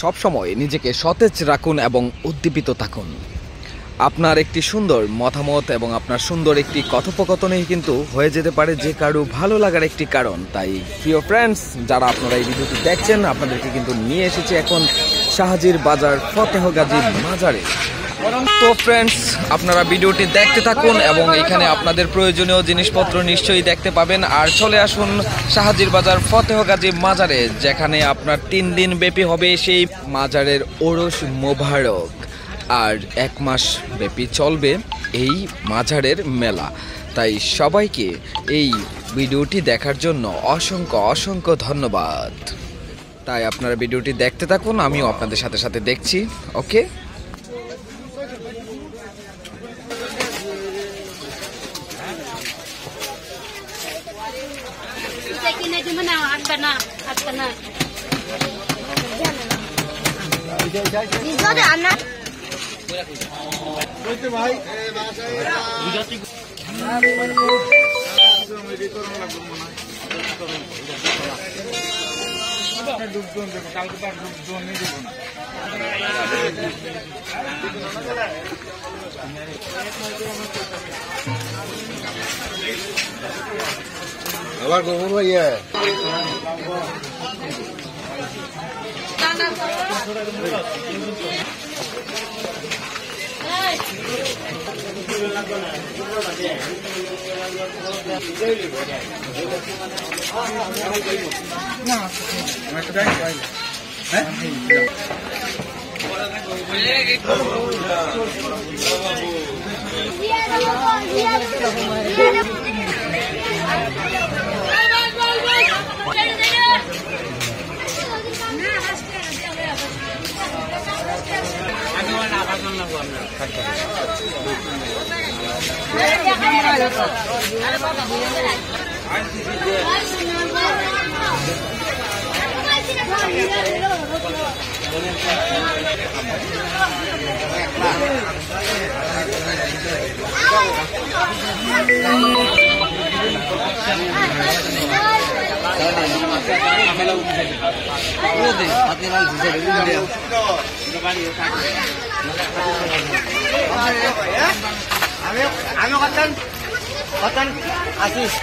সব সময় নিজেকে সতেজ রাখুন এবং উদ্দীপিত থাকুন। আপনার একটি সুন্দর মতামত এবং আপনার সুন্দর একটি কথোপকথনেই কিন্তু হয়ে যেতে পারে যে কারো ভালো লাগার একটি কারণ। তাই প্রিয় ফ্রেন্ডস, যারা আপনারা এই ভিডিওটি দেখছেন, আপনাদেরকে কিন্তু নিয়ে এসেছি এখন শাহজির বাজার ফতেহগাজী মাজারে। তো ফ্রেন্ডস, আপনারা ভিডিওটি দেখতে থাকুন এবং এখানে আপনাদের প্রয়োজনীয় জিনিসপত্র নিশ্চয়ই দেখতে পাবেন। আর চলে আসুন শাহজির বাজার ফতেহগাজী মাজারে, যেখানে আপনার 3 দিন ব্যাপী হবে সেই মাজারের ওরস মোবারক। আর 1 মাস ব্যাপী চলবে এই মাজারের মেলা। তাই সবাইকে এই ভিডিওটি দেখার জন্য অসংখ্য অসংখ্য ধন্যবাদ। তাই আপনারা ভিডিওটি দেখতে থাকুন, আমিও আপনাদের সাথে সাথে দেখছি। ওকে, আবার গোবর ভাইয়া আমি কতন আসিস